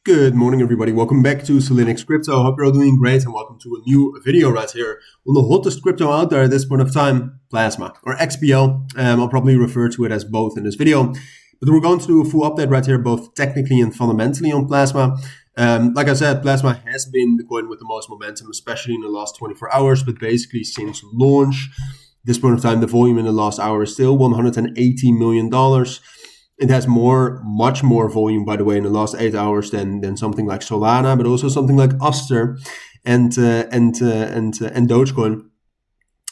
Good morning, everybody. Welcome back to Cilinix Crypto. Hope you're all doing great and welcome to a new video right here on the hottest crypto out there at this point of time, Plasma or XPL. I'll probably refer to it as both in this video, but we're going to do a full update right here, both technically and fundamentally on Plasma. Like I said, Plasma has been the coin with the most momentum, especially in the last 24 hours, but basically since launch, this point of time, the volume in the last hour is still $180 million. It has much more volume, by the way, in the last 8 hours than something like Solana, but also something like Aster and Dogecoin.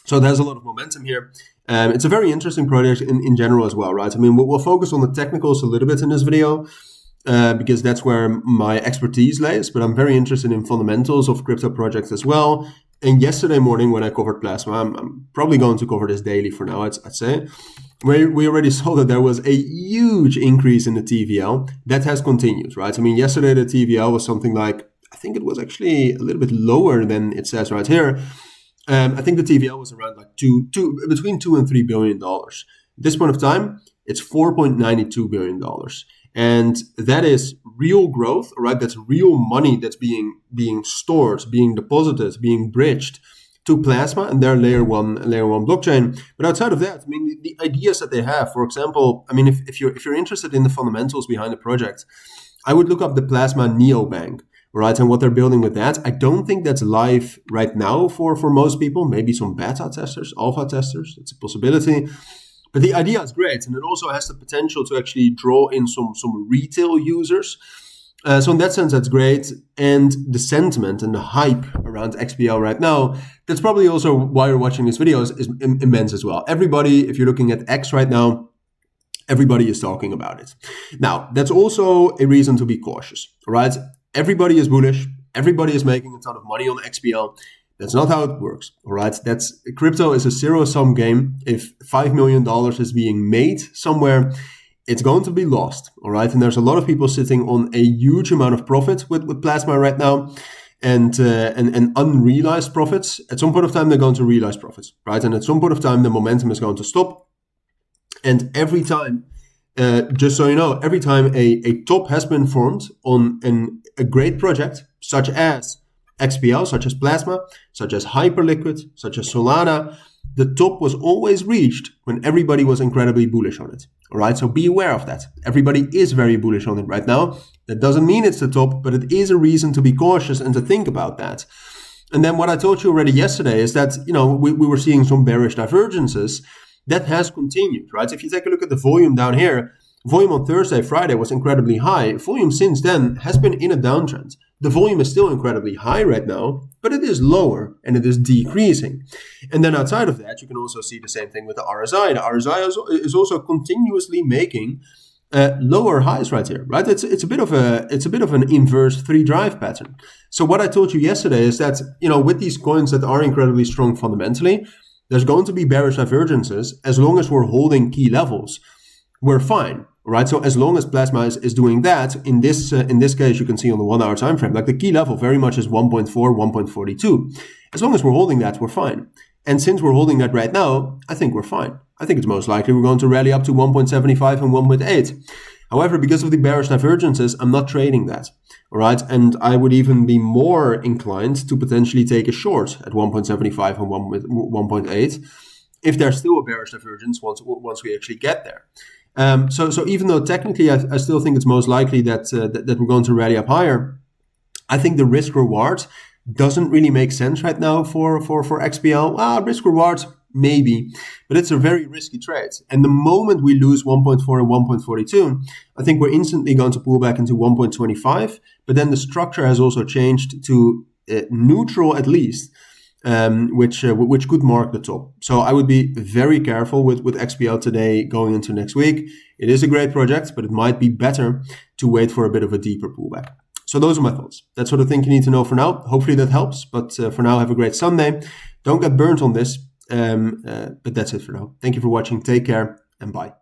So there's a lot of momentum here. It's a very interesting project in general as well, right? I mean, we'll focus on the technicals a little bit in this video because that's where my expertise lays. But I'm very interested in fundamentals of crypto projects as well. And yesterday morning when I covered Plasma, I'm probably going to cover this daily for now, I'd say. We already saw that there was a huge increase in the TVL. That has continued, right? I mean, yesterday the TVL was something like, I think it was actually a little bit lower than it says right here. I think the TVL was around like between $2 and $3 billion. At this point of time, it's $4.92 billion. And that is real growth, right? That's real money that's being stored, being deposited, being bridged to Plasma and their layer one blockchain. But outside of that, I mean, the ideas that they have, for example, I mean, if you're interested in the fundamentals behind the project, I would look up the Plasma neobank, right? And what they're building with that. I don't think that's live right now for most people, maybe some beta testers, alpha testers. It's a possibility. But the idea is great, and it also has the potential to actually draw in some retail users. So in that sense, that's great. And the sentiment and the hype around XPL right now, that's probably also why you're watching this video is immense as well. Everybody, if you're looking at X right now, everybody is talking about it. Now, that's also a reason to be cautious, right? Everybody is bullish. Everybody is making a ton of money on XPL. That's not how it works, all right? Crypto is a zero-sum game. If $5 million is being made somewhere, it's going to be lost, all right? And there's a lot of people sitting on a huge amount of profit with Plasma right now and unrealized profits. At some point of time, they're going to realize profits, right? And at some point of time, the momentum is going to stop. And every time, just so you know, every time a top has been formed on a great project, such as XPL, such as Plasma, such as Hyperliquid, such as Solana, the top was always reached when everybody was incredibly bullish on it. All right, so be aware of that. Everybody is very bullish on it right now. That doesn't mean it's the top, but it is a reason to be cautious and to think about that. And then what I told you already yesterday is that, you know, we were seeing some bearish divergences. That has continued, right? If you take a look at the volume down here, volume on Thursday, Friday was incredibly high. Volume since then has been in a downtrend. The volume is still incredibly high right now, but it is lower and it is decreasing. And then outside of that, you can also see the same thing with the RSI. The RSI is also continuously making lower highs right here, right? It's a bit of an inverse 3-drive pattern. So what I told you yesterday is that, you know, with these coins that are incredibly strong fundamentally, there's going to be bearish divergences. As long as we're holding key levels, we're fine. Right, so as long as Plasma is doing that, in this case, you can see on the 1 hour time frame, like the key level very much is 1.4, 1.42. As long as we're holding that, we're fine. And since we're holding that right now, I think we're fine. I think it's most likely we're going to rally up to 1.75 and 1.8. However, because of the bearish divergences, I'm not trading that. All right, and I would even be more inclined to potentially take a short at 1.75 and 1.8 if there's still a bearish divergence once we actually get there. So even though technically I still think it's most likely that we're going to rally up higher, I think the risk reward doesn't really make sense right now for XPL. Risk reward maybe, but it's a very risky trade. And the moment we lose 1.4 and 1.42, I think we're instantly going to pull back into 1.25. But then the structure has also changed to neutral at least. Which could mark the top. So I would be very careful with XPL today going into next week. It is a great project, but it might be better to wait for a bit of a deeper pullback. So those are my thoughts. That's sort of thing you need to know for now. Hopefully that helps. But for now, have a great Sunday. Don't get burnt on this. But that's it for now. Thank you for watching. Take care and bye.